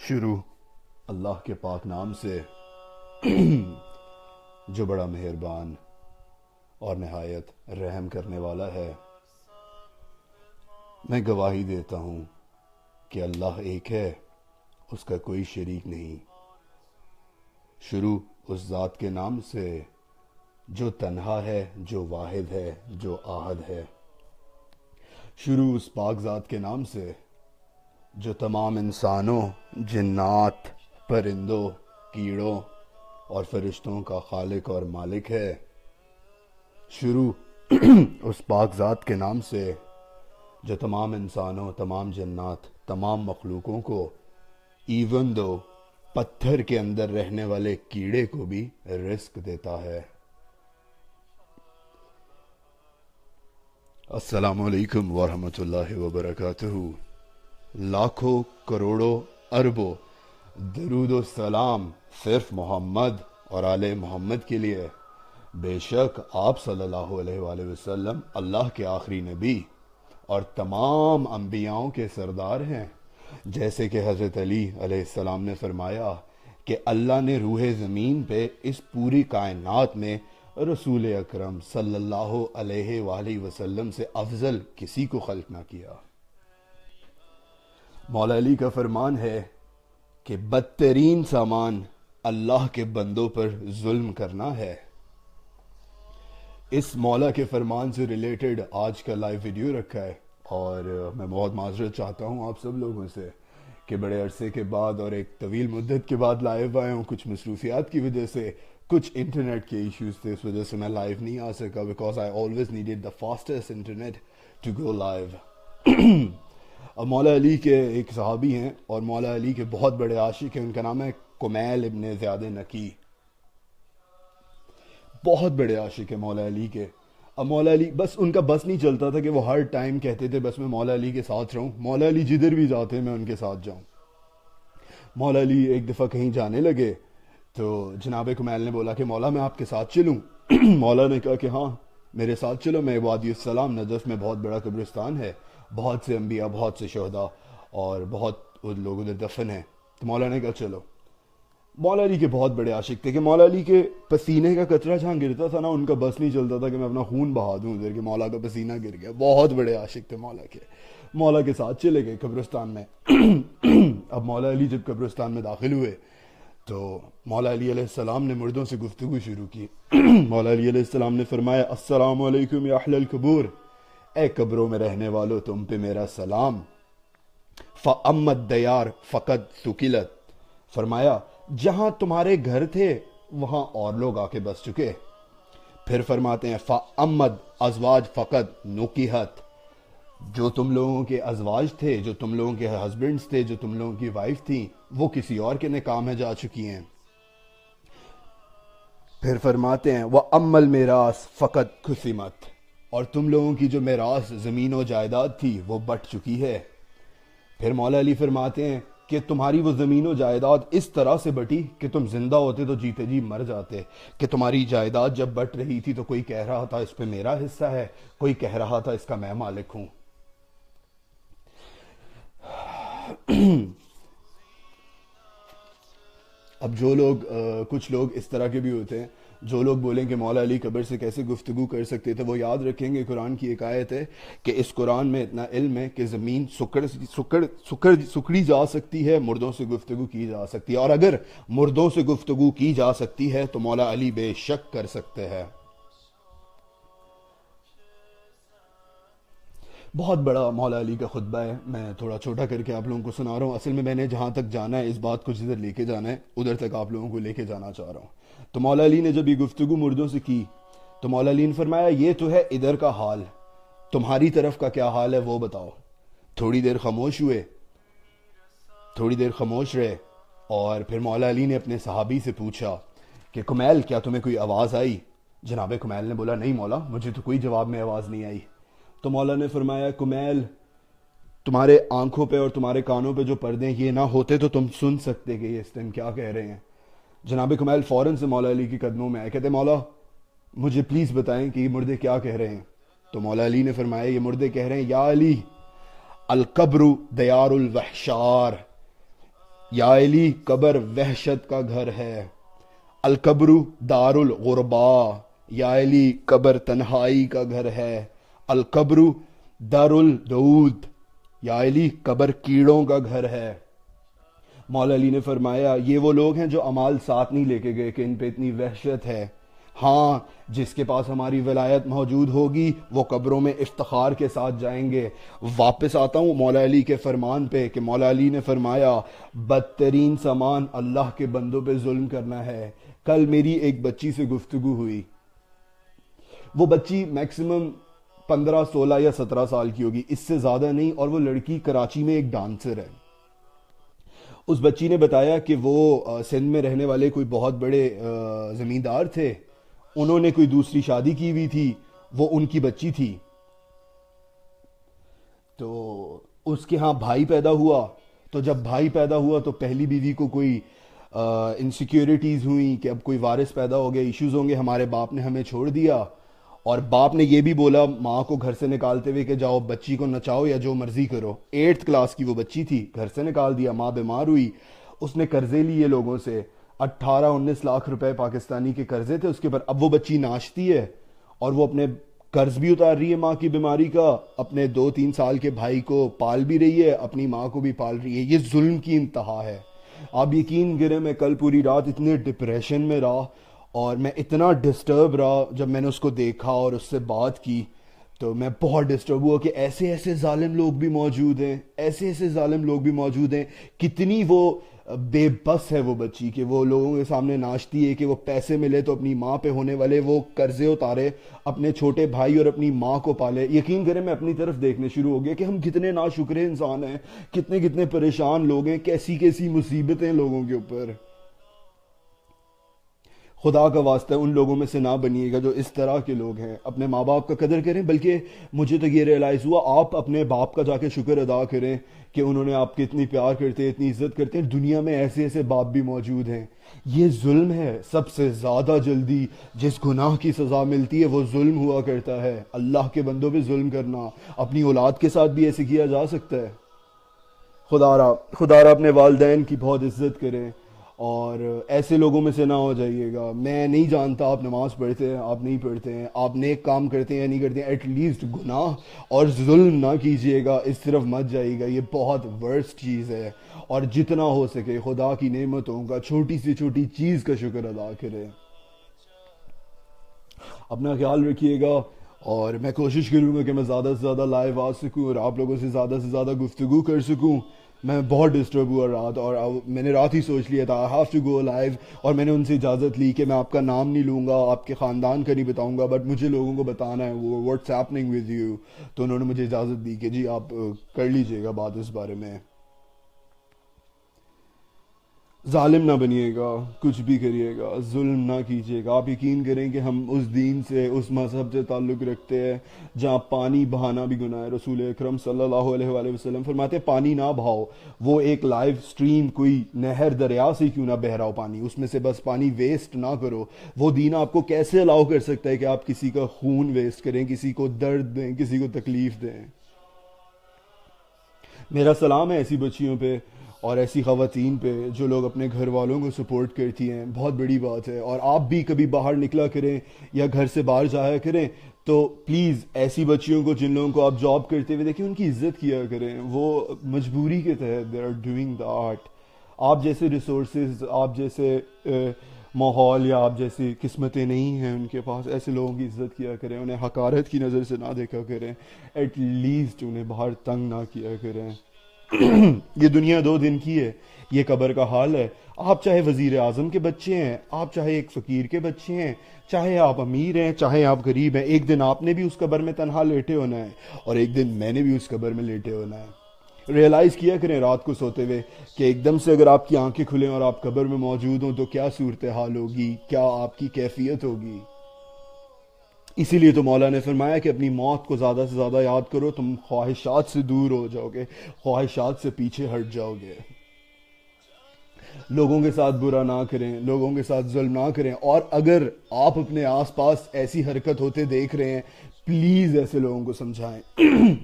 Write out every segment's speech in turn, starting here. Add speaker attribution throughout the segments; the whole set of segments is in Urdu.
Speaker 1: شروع اللہ کے پاک نام سے جو بڑا مہربان اور نہایت رحم کرنے والا ہے۔ میں گواہی دیتا ہوں کہ اللہ ایک ہے، اس کا کوئی شریک نہیں۔ شروع اس ذات کے نام سے جو تنہا ہے، جو واحد ہے، جو احد ہے۔ شروع اس پاک ذات کے نام سے جو تمام انسانوں، جنات، پرندوں، کیڑوں اور فرشتوں کا خالق اور مالک ہے۔ شروع اس پاک ذات کے نام سے جو تمام انسانوں، تمام جنات، تمام مخلوقوں کو ایون دو پتھر کے اندر رہنے والے کیڑے کو بھی رزق دیتا ہے۔ السلام علیکم ورحمۃ اللہ وبرکاتہ۔ لاکھوں کروڑوں اربوں درود و سلام صرف محمد اور آل محمد کے لیے۔ بے شک آپ صلی اللہ علیہ وآلہ وسلم اللہ کے آخری نبی اور تمام انبیاؤں کے سردار ہیں۔ جیسے کہ حضرت علی علیہ السلام نے فرمایا کہ اللہ نے روح زمین پہ اس پوری کائنات میں رسول اکرم صلی اللہ علیہ وآلہ وسلم سے افضل کسی کو خلق نہ کیا۔ مولا علی کا فرمان ہے کہ بدترین سامان اللہ کے بندوں پر ظلم کرنا ہے۔ اس مولا کے فرمان سے ریلیٹڈ آج کا لائیو ویڈیو رکھا ہے، اور میں بہت معذرت چاہتا ہوں آپ سب لوگوں سے کہ بڑے عرصے کے بعد اور ایک طویل مدت کے بعد لائیو آئے ہوں۔ کچھ مصروفیات کی وجہ سے، کچھ انٹرنیٹ کے ایشوز تھے، اس وجہ سے میں لائیو نہیں آ سکا، because I always needed the fastest internet to go live. اب مولا علی کے ایک صحابی ہیں اور مولا علی کے بہت بڑے عاشق ہیں، ان کا نام ہے کمیل ابن زیاد نکی۔ بہت بڑے عاشق ہیں مولا علی کے۔ اب مولا علی بس ان کا بس نہیں چلتا تھا کہ وہ ہر ٹائم کہتے تھے بس میں مولا علی کے ساتھ رہوں، مولا علی جدھر بھی جاتے ہیں میں ان کے ساتھ جاؤں۔ مولا علی ایک دفعہ کہیں جانے لگے تو جناب کمیل نے بولا کہ مولا میں آپ کے ساتھ چلوں؟ مولا نے کہا کہ ہاں میرے ساتھ چلو، میں وادی السلام نجف میں بہت بڑا قبرستان ہے، بہت سے انبیاء، بہت سے شہداء اور بہت لوگ ادھر دفن ہیں۔ تو مولا نے کہا چلو۔ مولا علی کے بہت بڑے عاشق تھے کہ مولا علی کے پسینے کا قطرہ جہاں گرتا تھا نا، ان کا بس نہیں چلتا تھا کہ میں اپنا خون بہا دوں ادھر کہ مولا کا پسینہ گر گیا۔ بہت بڑے عاشق تھے مولا کے۔ مولا کے ساتھ چلے گئے قبرستان میں۔ اب مولا علی جب قبرستان میں داخل ہوئے تو مولا علی علیہ السلام نے مردوں سے گفتگو شروع کی۔ مولا علی علیہ السلام نے فرمایا السلام علیکم یا اہل القبور، اے قبروں میں رہنے والو تم پہ میرا سلام۔ فَأَمَّا الدَّيَارُ فَقَدْ ثُقِلَتْ، فرمایا جہاں تمہارے گھر تھے وہاں اور لوگ آ کے بس چکے۔ پھر فرماتے ہیں فَأَمَّا الْأَزْوَاجُ فَقَدْ نُقِحَتْ، جو تم لوگوں کے ازواج تھے، جو تم لوگوں کے ہسبینڈز تھے، جو تم لوگوں کی وائف تھیں، وہ کسی اور کے نکاح میں جا چکی ہیں۔ پھر فرماتے ہیں وَأَمَّا الْمِيرَاثُ فَقَدْ قُسِمَتْ، اور تم لوگوں کی جو میراث زمین و جائیداد تھی وہ بٹ چکی ہے۔ پھر مولا علی فرماتے ہیں کہ تمہاری وہ زمین و جائیداد اس طرح سے بٹی کہ تم زندہ ہوتے تو جیتے جی مر جاتے، کہ تمہاری جائیداد جب بٹ رہی تھی تو کوئی کہہ رہا تھا اس پہ میرا حصہ ہے، کوئی کہہ رہا تھا اس کا میں مالک ہوں۔ اب جو لوگ کچھ لوگ اس طرح کے بھی ہوتے ہیں جو لوگ بولیں کہ مولا علی قبر سے کیسے گفتگو کر سکتے تھے، وہ یاد رکھیں گے قرآن کی ایک آیت ہے کہ اس قرآن میں اتنا علم ہے کہ زمین سکڑی جا سکتی ہے، مردوں سے گفتگو کی جا سکتی ہے، اور اگر مردوں سے گفتگو کی جا سکتی ہے تو مولا علی بے شک کر سکتے ہیں۔ بہت بڑا مولا علی کا خطبہ ہے، میں تھوڑا چھوٹا کر کے آپ لوگوں کو سنا رہا ہوں۔ اصل میں میں نے جہاں تک جانا ہے اس بات کو جدھر لے کے جانا ہے ادھر تک آپ لوگوں کو لے کے جانا چاہ رہا ہوں۔ تو مولا علی نے جب یہ گفتگو مردوں سے کی تو مولا علی نے فرمایا یہ تو ہے ادھر کا حال، تمہاری طرف کا کیا حال ہے وہ بتاؤ۔ تھوڑی دیر خاموش ہوئے، تھوڑی دیر خاموش رہے، اور پھر مولا علی نے اپنے صحابی سے پوچھا کہ کمیل کیا تمہیں کوئی آواز آئی؟ جناب کمیل نے بولا نہیں مولا، مجھے تو کوئی جواب میں آواز نہیں آئی۔ تو مولا نے فرمایا کمیل تمہارے آنکھوں پہ اور تمہارے کانوں پہ جو پردے یہ نہ ہوتے تو تم سن سکتے کہ یہ اس ٹائم کیا کہہ رہے ہیں۔ جناب کمیل فوراً سے مولا علی کے قدموں میں آئے، کہتے مولا مجھے پلیز بتائیں کہ یہ مردے کیا کہہ رہے ہیں۔ تو مولا علی نے فرمایا یہ مردے کہہ رہے ہیں یا علی القبر دیار الوحشار، یا علی قبر وحشت کا گھر ہے، القبر دار الغربا، یا علی قبر تنہائی کا گھر ہے، القبر دار الدود، یا علی قبر کیڑوں کا گھر ہے۔ مولا علی نے فرمایا یہ وہ لوگ ہیں جو اعمال ساتھ نہیں لے کے گئے کہ ان پہ اتنی وحشت ہے، ہاں جس کے پاس ہماری ولایت موجود ہوگی وہ قبروں میں افتخار کے ساتھ جائیں گے۔ واپس آتا ہوں مولا علی کے فرمان پہ کہ مولا علی نے فرمایا بدترین سامان اللہ کے بندوں پہ ظلم کرنا ہے۔ کل میری ایک بچی سے گفتگو ہوئی، وہ بچی میکسیمم 15 16 یا 17 سال کی ہوگی، اس سے زیادہ نہیں، اور وہ لڑکی کراچی میں ایک ڈانسر ہے۔ اس بچی نے بتایا کہ وہ سندھ میں رہنے والے کوئی بہت بڑے زمیندار تھے، انہوں نے کوئی دوسری شادی کی ہوئی تھی، وہ ان کی بچی تھی، تو اس کے ہاں بھائی پیدا ہوا، تو جب بھائی پیدا ہوا تو پہلی بیوی کو کوئی انسیکیورٹیز ہوئیں کہ اب کوئی وارث پیدا ہو گیا، ایشوز ہوں گے، ہمارے باپ نے ہمیں چھوڑ دیا، اور باپ نے یہ بھی بولا ماں کو گھر سے نکالتے ہوئے کہ جاؤ بچی کو نچاؤ یا جو مرضی کرو۔ 8th کلاس کی وہ بچی تھی، گھر سے نکال دیا، ماں بیمار ہوئی، اس نے قرضے لیے لوگوں سے، 18-19 لاکھ روپے پاکستانی کے قرضے تھے اس کے اوپر۔ اب وہ بچی ناشتی ہے اور وہ اپنے قرض بھی اتار رہی ہے ماں کی بیماری کا، اپنے 2-3 سال کے بھائی کو پال بھی رہی ہے، اپنی ماں کو بھی پال رہی ہے۔ یہ ظلم کی انتہا ہے۔ آپ یقین کریں میں کل پوری رات اتنے ڈپریشن میں رہا اور میں اتنا ڈسٹرب رہا، جب میں نے اس کو دیکھا اور اس سے بات کی تو میں بہت ڈسٹرب ہوا کہ ایسے ایسے ظالم لوگ بھی موجود ہیں، ایسے ایسے ظالم لوگ بھی موجود ہیں۔ کتنی وہ بے بس ہے وہ بچی کہ وہ لوگوں کے سامنے ناچتی ہے کہ وہ پیسے ملے تو اپنی ماں پہ ہونے والے وہ قرضے اتارے، اپنے چھوٹے بھائی اور اپنی ماں کو پالے۔ یقین کریں میں اپنی طرف دیکھنے شروع ہو گیا کہ ہم کتنے ناشکرے انسان ہیں، کتنے کتنے پریشان لوگ ہیں، کیسی کیسی مصیبتیں لوگوں کے اوپر۔ خدا کا واسطہ ان لوگوں میں سے نہ بنیے گا جو اس طرح کے لوگ ہیں۔ اپنے ماں باپ کا قدر کریں، بلکہ مجھے تو یہ ریئلائز ہوا آپ اپنے باپ کا جا کے شکر ادا کریں کہ انہوں نے آپ کے اتنی پیار کرتے ہیں، اتنی عزت کرتے ہیں۔ دنیا میں ایسے ایسے باپ بھی موجود ہیں۔ یہ ظلم ہے، سب سے زیادہ جلدی جس گناہ کی سزا ملتی ہے وہ ظلم ہوا کرتا ہے۔ اللہ کے بندوں پہ ظلم کرنا، اپنی اولاد کے ساتھ بھی ایسے کیا جا سکتا ہے۔ خدا را اپنے والدین کی بہت عزت کریں اور ایسے لوگوں میں سے نہ ہو جائیے گا۔ میں نہیں جانتا آپ نماز پڑھتے ہیں، آپ نہیں پڑھتے ہیں، آپ نیک کام کرتے ہیں یا نہیں کرتے ہیں، ایٹ لیسٹ گناہ اور ظلم نہ کیجیے گا، اس طرف مت جائیے گا، یہ بہت ورسٹ چیز ہے۔ اور جتنا ہو سکے خدا کی نعمتوں کا، چھوٹی سے چھوٹی چیز کا شکر ادا کریں۔ اپنا خیال رکھیے گا، اور میں کوشش کروں گا کہ میں زیادہ سے زیادہ لائیو آ سکوں اور آپ لوگوں سے زیادہ گفتگو کر سکوں۔ میں بہت ڈسٹرب ہوا رات، اور میں نے رات ہی سوچ لیا تھا I have to go live, اور میں نے ان سے اجازت لی کہ میں آپ کا نام نہیں لوں گا، آپ کے خاندان کا نہیں بتاؤں گا، بٹ مجھے لوگوں کو بتانا ہے وہ واٹس ہیپننگ ود یو، تو انہوں نے مجھے اجازت دی کہ جی آپ کر لیجئے گا بات اس بارے میں۔ ظالم نہ بنیے گا، کچھ بھی کریے گا، ظلم نہ کیجیے گا۔ آپ یقین کریں کہ ہم اس دین سے، اس مذہب سے تعلق رکھتے ہیں جہاں پانی بہانا بھی گناہ ہے۔ رسول اکرم صلی اللہ علیہ وآلہ وسلم فرماتے ہیں پانی نہ بہاؤ، وہ ایک لائیو سٹریم کوئی نہر دریا سے کیوں نہ بہ رہا ہو پانی، اس میں سے بس پانی ویسٹ نہ کرو۔ وہ دین آپ کو کیسے الاؤ کر سکتا ہے کہ آپ کسی کا خون ویسٹ کریں، کسی کو درد دیں، کسی کو تکلیف دیں۔ میرا سلام ہے ایسی بچیوں پہ اور ایسی خواتین پہ جو لوگ اپنے گھر والوں کو سپورٹ کرتی ہیں، بہت بڑی بات ہے۔ اور آپ بھی کبھی باہر نکلا کریں یا گھر سے باہر جایا کریں تو پلیز ایسی بچیوں کو جن لوگوں کو آپ جاب کرتے ہوئے دیکھیں ان کی عزت کیا کریں، وہ مجبوری کے تحت دے آر ڈوئنگ دیٹ۔ آپ جیسے ریسورسز، آپ جیسے ماحول یا آپ جیسی قسمتیں نہیں ہیں ان کے پاس، ایسے لوگوں کی عزت کیا کریں، انہیں حقارت کی نظر سے نہ دیکھا کریں، ایٹ لیسٹ انہیں باہر تنگ نہ کیا کریں۔ یہ دنیا 2 دن کی ہے، یہ قبر کا حال ہے۔ آپ چاہے وزیر اعظم کے بچے ہیں، آپ چاہے ایک فقیر کے بچے ہیں، چاہے آپ امیر ہیں، چاہے آپ غریب ہیں، ایک دن آپ نے بھی اس قبر میں تنہا لیٹے ہونا ہے اور ایک دن میں نے بھی اس قبر میں لیٹے ہونا ہے۔ ریئلائز کیا کریں رات کو سوتے ہوئے کہ ایک دم سے اگر آپ کی آنکھیں کھلیں اور آپ قبر میں موجود ہوں تو کیا صورتحال ہوگی، کیا آپ کی کیفیت ہوگی۔ اسی لیے تو مولا نے فرمایا کہ اپنی موت کو زیادہ سے زیادہ یاد کرو، تم خواہشات سے دور ہو جاؤ گے، خواہشات سے پیچھے ہٹ جاؤ گے۔ لوگوں کے ساتھ برا نہ کریں، لوگوں کے ساتھ ظلم نہ کریں، اور اگر آپ اپنے آس پاس ایسی حرکت ہوتے دیکھ رہے ہیں پلیز ایسے لوگوں کو سمجھائیں۔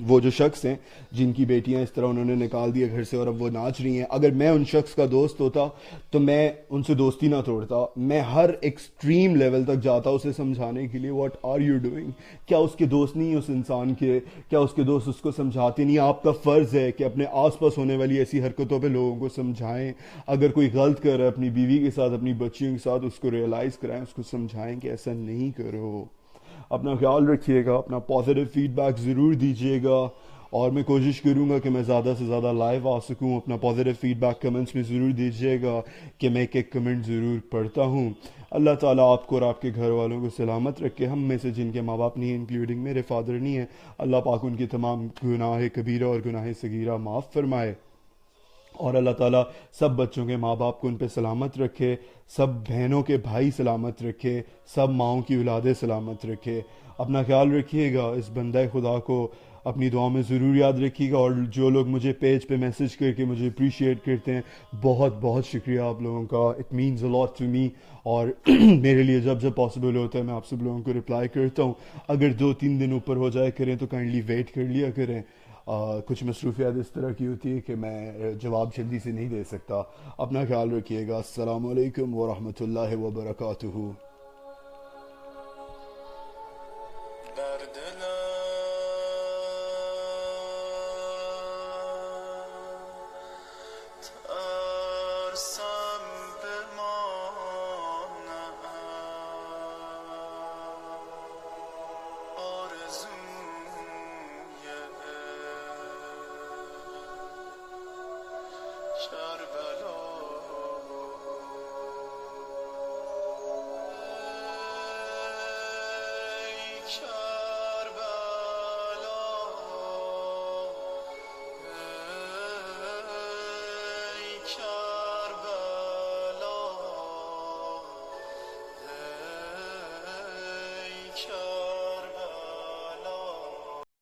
Speaker 1: وہ جو شخص ہیں جن کی بیٹیاں اس طرح انہوں نے نکال دیا گھر سے اور اب وہ ناچ رہی ہیں، اگر میں ان شخص کا دوست ہوتا تو میں ان سے دوستی نہ توڑتا، میں ہر ایکسٹریم لیول تک جاتا اسے سمجھانے کے لیے، واٹ آر یو ڈوئنگ، کیا اس کے دوست نہیں اس انسان کے، کیا اس کے دوست اس کو سمجھاتے نہیں؟ آپ کا فرض ہے کہ اپنے آس پاس ہونے والی ایسی حرکتوں پہ لوگوں کو سمجھائیں، اگر کوئی غلط کر رہا ہے اپنی بیوی کے ساتھ، اپنی بچیوں کے ساتھ، اس کو ریئلائز کرائیں، اس کو سمجھائیں کہ ایسا نہیں کرو۔ اپنا خیال رکھیے گا، اپنا پازیٹیو فیڈ بیک ضرور دیجیے گا، اور میں کوشش کروں گا کہ میں زیادہ سے زیادہ لائیو آ سکوں۔ اپنا پازیٹیو فیڈ بیک کمنٹس میں ضرور دیجیے گا کہ میں ایک ایک کمنٹ ضرور پڑھتا ہوں۔ اللہ تعالیٰ آپ کو اور آپ کے گھر والوں کو سلامت رکھے۔ ہم میں سے جن کے ماں باپ نہیں ہیں، انکلوڈنگ میرے فادر نہیں ہیں، اللہ پاک ان کے تمام گناہ کبیرہ اور گناہ صغیرہ معاف فرمائے، اور اللہ تعالیٰ سب بچوں کے ماں باپ کو ان پہ سلامت رکھے، سب بہنوں کے بھائی سلامت رکھے، سب ماؤں کی اولادیں سلامت رکھے۔ اپنا خیال رکھیے گا، اس بندہ خدا کو اپنی دعاؤں میں ضرور یاد رکھیے گا، اور جو لوگ مجھے پیج پہ میسج کر کے مجھے اپریشیٹ کرتے ہیں، بہت بہت شکریہ آپ لوگوں کا، it means a lot to me, اور میرے لیے جب جب پاسبل ہوتا ہے میں آپ سب لوگوں کو رپلائی کرتا ہوں۔ اگر 2-3 دن اوپر ہو جائے کریں تو کائنڈلی ویٹ کر لیا کریں، کچھ مصروفیات اس طرح کی ہوتی ہے کہ میں جواب جلدی سے نہیں دے سکتا۔ اپنا خیال رکھیے گا، السلام علیکم ورحمۃ اللہ وبرکاتہ۔
Speaker 2: Shut